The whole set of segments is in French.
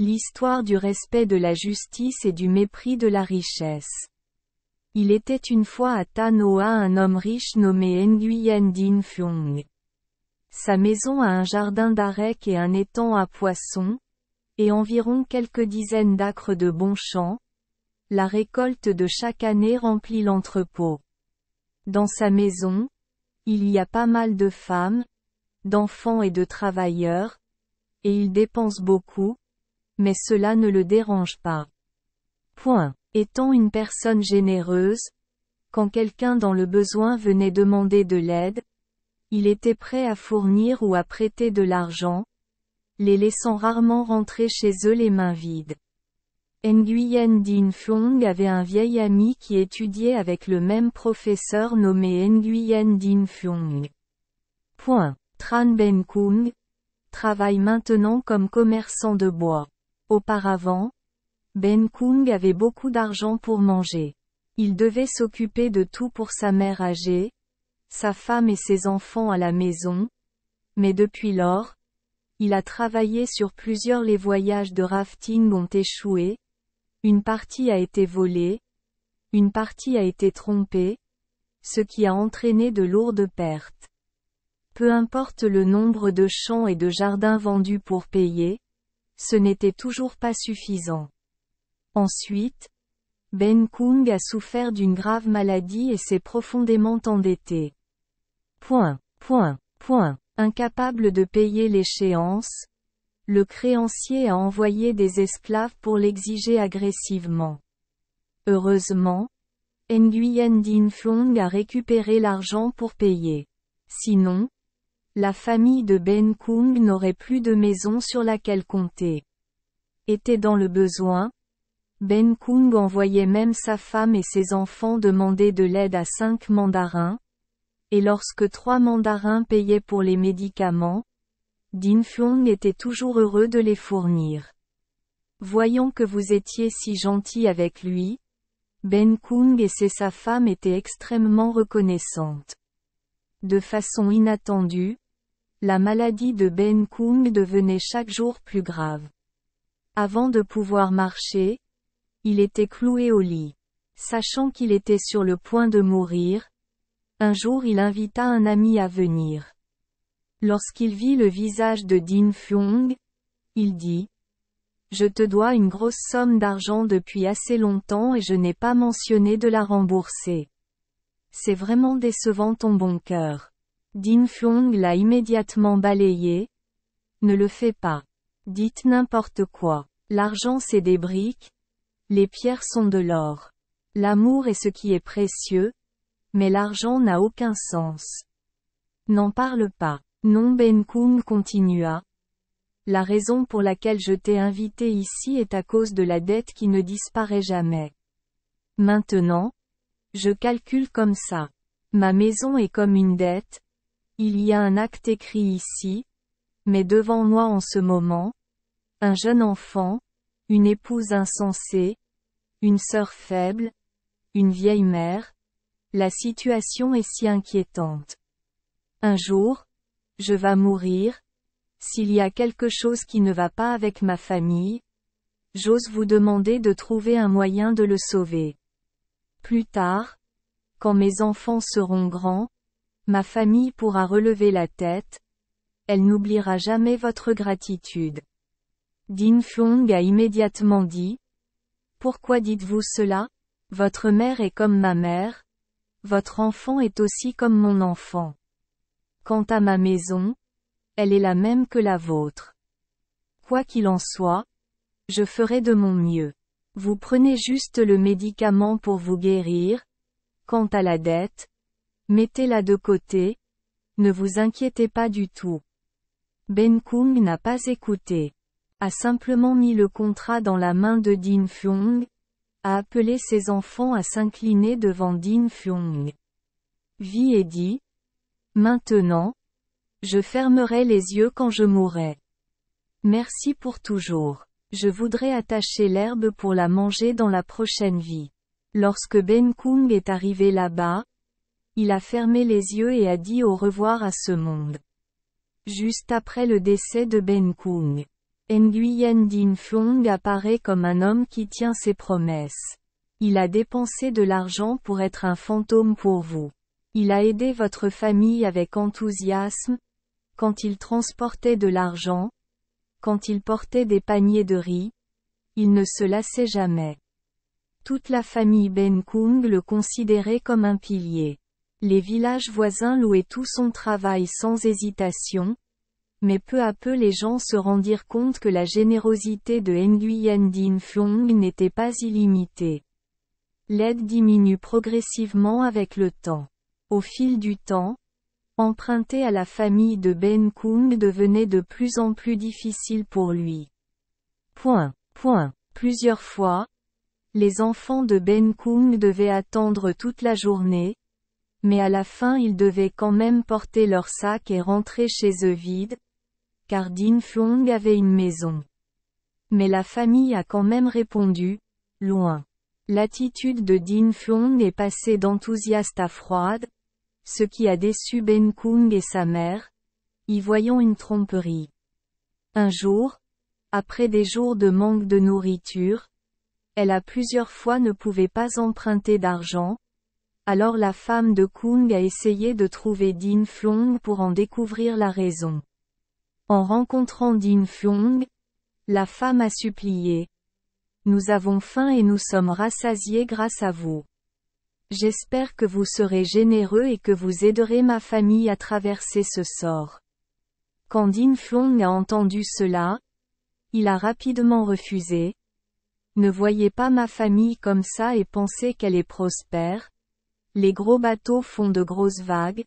L'histoire du respect de la justice et du mépris de la richesse. Il était une fois à Tan Hoa un homme riche nommé Nguyen Dinh Phuong. Sa maison a un jardin d'arec et un étang à poissons, et environ quelques dizaines d'acres de bons champs. La récolte de chaque année remplit l'entrepôt. Dans sa maison, il y a pas mal de femmes, d'enfants et de travailleurs, et il dépense beaucoup, mais cela ne le dérange pas. Point. Étant une personne généreuse, quand quelqu'un dans le besoin venait demander de l'aide, il était prêt à fournir ou à prêter de l'argent, les laissant rarement rentrer chez eux les mains vides. Nguyen Dinh Phuong avait un vieil ami qui étudiait avec le même professeur nommé Nguyen Dinh Phuong. Point. Tran Ben Kung travaille maintenant comme commerçant de bois. Auparavant, Ben Kung avait beaucoup d'argent pour manger. Il devait s'occuper de tout pour sa mère âgée, sa femme et ses enfants à la maison, mais depuis lors, il a travaillé sur plusieurs. Les voyages de rafting ont échoué, une partie a été volée, une partie a été trompée, ce qui a entraîné de lourdes pertes. Peu importe le nombre de champs et de jardins vendus pour payer, ce n'était toujours pas suffisant. Ensuite, Ben Kung a souffert d'une grave maladie et s'est profondément endetté. Incapable de payer l'échéance, le créancier a envoyé des esclaves pour l'exiger agressivement. Heureusement, Nguyen Dinh Phuong a récupéré l'argent pour payer. Sinon, la famille de Ben Kung n'aurait plus de maison sur laquelle compter. Était dans le besoin, Ben Kung envoyait même sa femme et ses enfants demander de l'aide à 5 mandarins, et lorsque 3 mandarins payaient pour les médicaments, Dinh Phuong était toujours heureux de les fournir. Voyant que vous étiez si gentil avec lui, Ben Kung et sa femme étaient extrêmement reconnaissantes. De façon inattendue, la maladie de Ben Kung devenait chaque jour plus grave. Avant de pouvoir marcher, il était cloué au lit. Sachant qu'il était sur le point de mourir, un jour il invita un ami à venir. Lorsqu'il vit le visage de Dinh Phuong, il dit : « Je te dois une grosse somme d'argent depuis assez longtemps et je n'ai pas mentionné de la rembourser. C'est vraiment décevant ton bon cœur. » Dinh Phuong l'a immédiatement balayé. Ne le fais pas. Dites n'importe quoi. L'argent c'est des briques. Les pierres sont de l'or. L'amour est ce qui est précieux, mais l'argent n'a aucun sens. N'en parle pas. Non, Ben Kung continua. La raison pour laquelle je t'ai invité ici est à cause de la dette qui ne disparaît jamais. Maintenant, je calcule comme ça. Ma maison est comme une dette. Il y a un acte écrit ici, mais devant moi en ce moment, un jeune enfant, une épouse insensée, une sœur faible, une vieille mère. La situation est si inquiétante. Un jour, je vais mourir. S'il y a quelque chose qui ne va pas avec ma famille, j'ose vous demander de trouver un moyen de le sauver. Plus tard, quand mes enfants seront grands, ma famille pourra relever la tête. Elle n'oubliera jamais votre gratitude. Dinh Phuong a immédiatement dit : « Pourquoi dites-vous cela ? Votre mère est comme ma mère. Votre enfant est aussi comme mon enfant. Quant à ma maison, elle est la même que la vôtre. Quoi qu'il en soit, je ferai de mon mieux. Vous prenez juste le médicament pour vous guérir. Quant à la dette, mettez-la de côté. Ne vous inquiétez pas du tout. » Ben Kung n'a pas écouté. A simplement mis le contrat dans la main de Dinh Phuong, a appelé ses enfants à s'incliner devant Dinh Phuong. Vit et dit : « Maintenant, je fermerai les yeux quand je mourrai. Merci pour toujours. Je voudrais attacher l'herbe pour la manger dans la prochaine vie. » Lorsque Ben Kung est arrivé là-bas, il a fermé les yeux et a dit au revoir à ce monde. Juste après le décès de Ben Kung, Nguyen Dinh Phuong apparaît comme un homme qui tient ses promesses. Il a dépensé de l'argent pour être un fantôme pour vous. Il a aidé votre famille avec enthousiasme, quand il transportait de l'argent, quand il portait des paniers de riz, il ne se lassait jamais. Toute la famille Ben Kung le considérait comme un pilier. Les villages voisins louaient tout son travail sans hésitation, mais peu à peu les gens se rendirent compte que la générosité de Nguyen Dinh Phuong n'était pas illimitée. L'aide diminue progressivement avec le temps. Au fil du temps, emprunter à la famille de Ben Kung devenait de plus en plus difficile pour lui. Plusieurs fois, les enfants de Ben Kung devaient attendre toute la journée, mais à la fin ils devaient quand même porter leur sac et rentrer chez eux vides, car Dinh Phuong avait une maison. Mais la famille a quand même répondu, loin. L'attitude de Dinh Phuong est passée d'enthousiaste à froide, ce qui a déçu Ben Kung et sa mère, y voyant une tromperie. Un jour, après des jours de manque de nourriture, elle a plusieurs fois ne pouvait pas emprunter d'argent, alors la femme de Kung a essayé de trouver Dinh Phuong pour en découvrir la raison. En rencontrant Dinh Phuong, la femme a supplié. Nous avons faim et nous sommes rassasiés grâce à vous. J'espère que vous serez généreux et que vous aiderez ma famille à traverser ce sort. Quand Dinh Phuong a entendu cela, il a rapidement refusé. Ne voyez pas ma famille comme ça et pensez qu'elle est prospère. Les gros bateaux font de grosses vagues.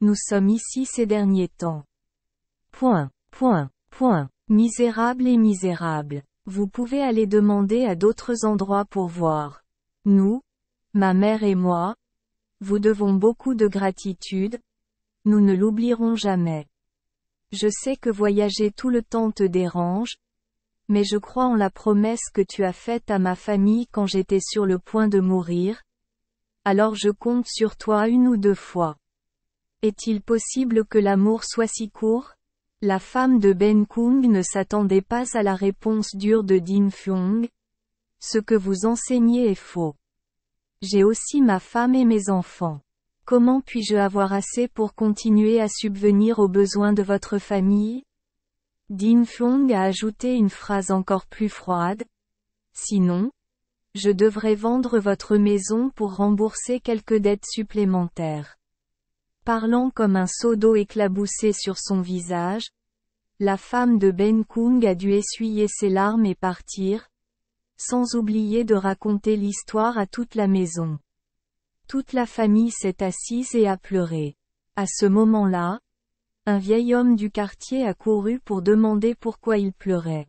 Nous sommes ici ces derniers temps. Misérable et misérable. Vous pouvez aller demander à d'autres endroits pour voir. Nous, ma mère et moi, vous devons beaucoup de gratitude. Nous ne l'oublierons jamais. Je sais que voyager tout le temps te dérange, mais je crois en la promesse que tu as faite à ma famille quand j'étais sur le point de mourir. Alors je compte sur toi une ou deux fois. Est-il possible que l'amour soit si court? La femme de Ben Kung ne s'attendait pas à la réponse dure de Dinh Phuong. Ce que vous enseignez est faux. J'ai aussi ma femme et mes enfants. Comment puis-je avoir assez pour continuer à subvenir aux besoins de votre famille? Dinh Phuong a ajouté une phrase encore plus froide. Sinon, je devrais vendre votre maison pour rembourser quelques dettes supplémentaires. Parlant comme un seau d'eau éclaboussé sur son visage, la femme de Ben Kung a dû essuyer ses larmes et partir, sans oublier de raconter l'histoire à toute la maison. Toute la famille s'est assise et a pleuré. À ce moment-là, un vieil homme du quartier a couru pour demander pourquoi il pleurait.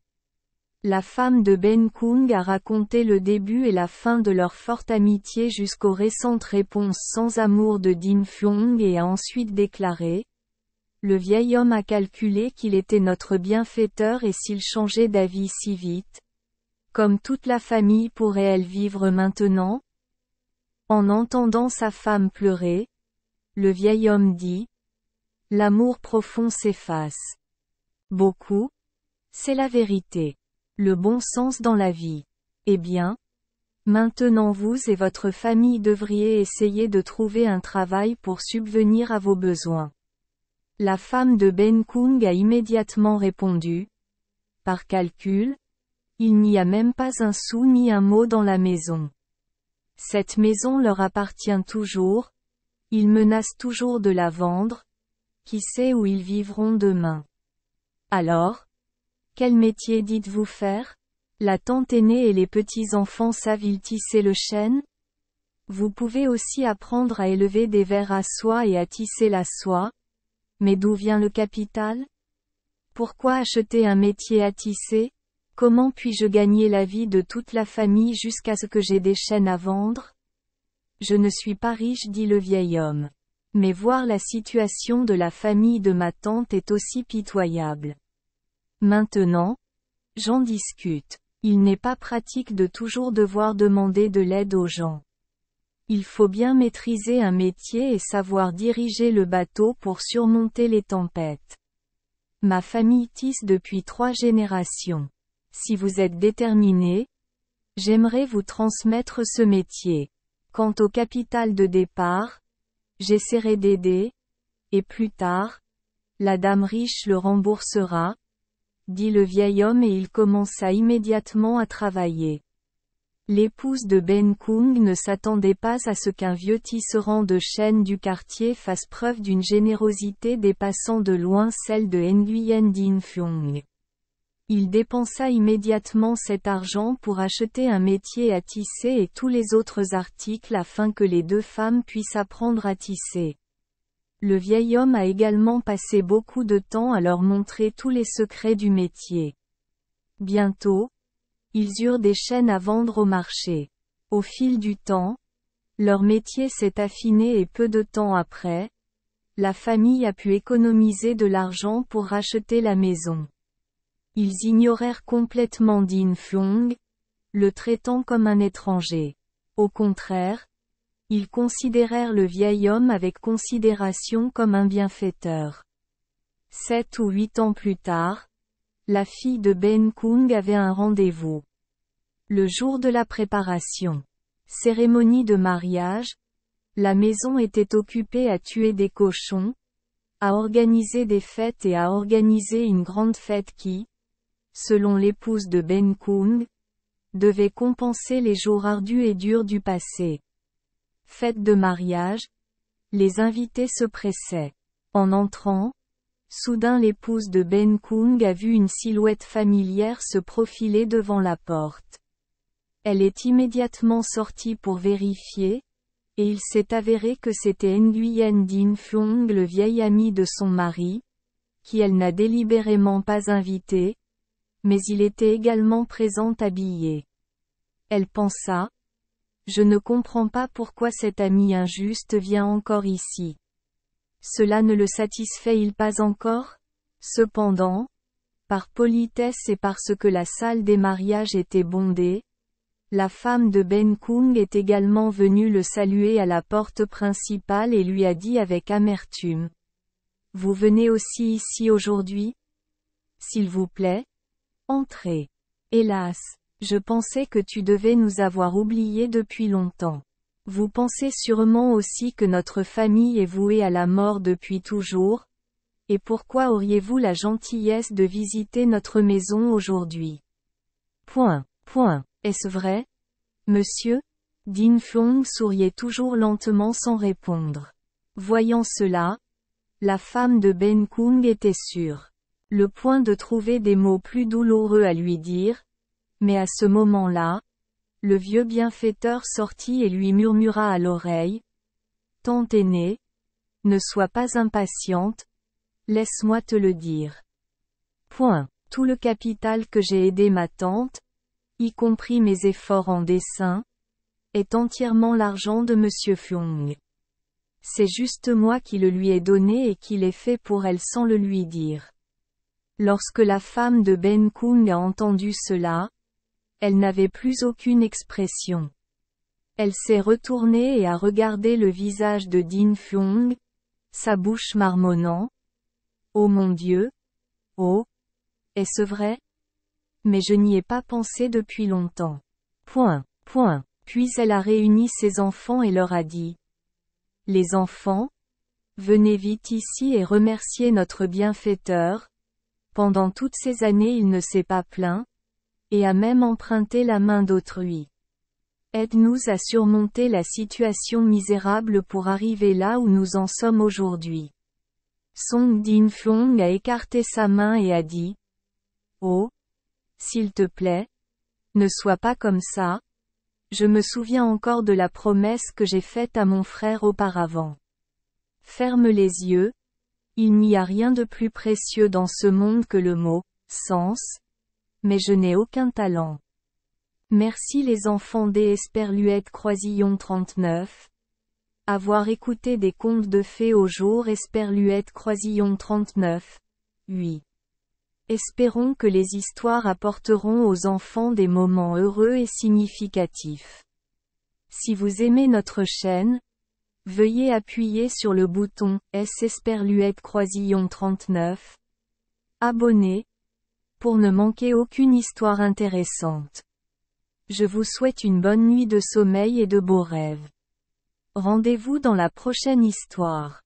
La femme de Ben Kung a raconté le début et la fin de leur forte amitié jusqu'aux récentes réponses sans amour de Dinh Phuong et a ensuite déclaré. Le vieil homme a calculé qu'il était notre bienfaiteur et s'il changeait d'avis si vite, comme toute la famille pourrait-elle vivre maintenant? En entendant sa femme pleurer, le vieil homme dit. L'amour profond s'efface. Beaucoup. C'est la vérité. Le bon sens dans la vie. Eh bien, maintenant vous et votre famille devriez essayer de trouver un travail pour subvenir à vos besoins. La femme de Ben Kung a immédiatement répondu. Par calcul, il n'y a même pas un sou ni un mot dans la maison. Cette maison leur appartient toujours. Ils menacent toujours de la vendre. Qui sait où ils vivront demain? Alors, quel métier dites-vous faire? La tante aînée et les petits-enfants savent-ils tisser le chêne? Vous pouvez aussi apprendre à élever des vers à soie et à tisser la soie. Mais d'où vient le capital? Pourquoi acheter un métier à tisser? Comment puis-je gagner la vie de toute la famille jusqu'à ce que j'aie des chaînes à vendre? Je ne suis pas riche, dit le vieil homme. Mais voir la situation de la famille de ma tante est aussi pitoyable. Maintenant, j'en discute. Il n'est pas pratique de toujours devoir demander de l'aide aux gens. Il faut bien maîtriser un métier et savoir diriger le bateau pour surmonter les tempêtes. Ma famille tisse depuis 3 générations. Si vous êtes déterminé, j'aimerais vous transmettre ce métier. Quant au capital de départ, j'essaierai d'aider, et plus tard, la dame riche le remboursera, dit le vieil homme et il commença immédiatement à travailler. L'épouse de Ben Kung ne s'attendait pas à ce qu'un vieux tisserand de chaînes du quartier fasse preuve d'une générosité dépassant de loin celle de Nguyen Dinh Phuong. Il dépensa immédiatement cet argent pour acheter un métier à tisser et tous les autres articles afin que les 2 femmes puissent apprendre à tisser. Le vieil homme a également passé beaucoup de temps à leur montrer tous les secrets du métier. Bientôt, ils eurent des chaînes à vendre au marché. Au fil du temps, leur métier s'est affiné et peu de temps après, la famille a pu économiser de l'argent pour racheter la maison. Ils ignorèrent complètement Dinh Phuong, le traitant comme un étranger. Au contraire, ils considérèrent le vieil homme avec considération comme un bienfaiteur. 7 ou 8 ans plus tard, la fille de Ben Kung avait un rendez-vous. Le jour de la préparation. Cérémonie de mariage. La maison était occupée à tuer des cochons, à organiser des fêtes et à organiser une grande fête qui, selon l'épouse de Ben Kung, devait compenser les jours ardus et durs du passé. Fête de mariage. Les invités se pressaient. En entrant, soudain l'épouse de Ben Kung a vu une silhouette familière se profiler devant la porte. Elle est immédiatement sortie pour vérifier, et il s'est avéré que c'était Nguyen Dinh Phuong, le vieil ami de son mari, qui elle n'a délibérément pas invité, mais il était également présent habillé. Elle pensa, je ne comprends pas pourquoi cet ami injuste vient encore ici. Cela ne le satisfait-il pas encore? Cependant, par politesse et parce que la salle des mariages était bondée, la femme de Ben Kung est également venue le saluer à la porte principale et lui a dit avec amertume. Vous venez aussi ici aujourd'hui? S'il vous plaît, entrez. Hélas, je pensais que tu devais nous avoir oubliés depuis longtemps. Vous pensez sûrement aussi que notre famille est vouée à la mort depuis toujours, et pourquoi auriez-vous la gentillesse de visiter notre maison aujourd'hui? Est-ce vrai, monsieur? Dinh Phuong souriait toujours lentement sans répondre. Voyant cela, la femme de Ben Kung était sur le point de trouver des mots plus douloureux à lui dire, mais à ce moment-là, le vieux bienfaiteur sortit et lui murmura à l'oreille. Tante aînée, ne sois pas impatiente, laisse-moi te le dire. Tout le capital que j'ai aidé ma tante, y compris mes efforts en dessin, est entièrement l'argent de Monsieur Phuong. C'est juste moi qui le lui ai donné et qui l'ai fait pour elle sans le lui dire. Lorsque la femme de Ben Kung a entendu cela, elle n'avait plus aucune expression. Elle s'est retournée et a regardé le visage de Dinh Phuong, sa bouche marmonnant. Oh mon Dieu! Oh! Est-ce vrai? Mais je n'y ai pas pensé depuis longtemps. Puis elle a réuni ses enfants et leur a dit. Les enfants, venez vite ici et remerciez notre bienfaiteur. Pendant toutes ces années il ne s'est pas plaint, et a même emprunté la main d'autrui. Aide-nous à surmonter la situation misérable pour arriver là où nous en sommes aujourd'hui. Song Dinh Phuong a écarté sa main et a dit. Oh! S'il te plaît, ne sois pas comme ça. Je me souviens encore de la promesse que j'ai faite à mon frère auparavant. Ferme les yeux. Il n'y a rien de plus précieux dans ce monde que le mot « sens », mais je n'ai aucun talent. Merci les enfants des Esperluette Croisillon 39. Avoir écouté des contes de fées au jour Esperluette Croisillon 39. 8. Espérons que les histoires apporteront aux enfants des moments heureux et significatifs. Si vous aimez notre chaîne, veuillez appuyer sur le bouton S Esperluette Croisillon 39. Abonnez, pour ne manquer aucune histoire intéressante. Je vous souhaite une bonne nuit de sommeil et de beaux rêves. Rendez-vous dans la prochaine histoire.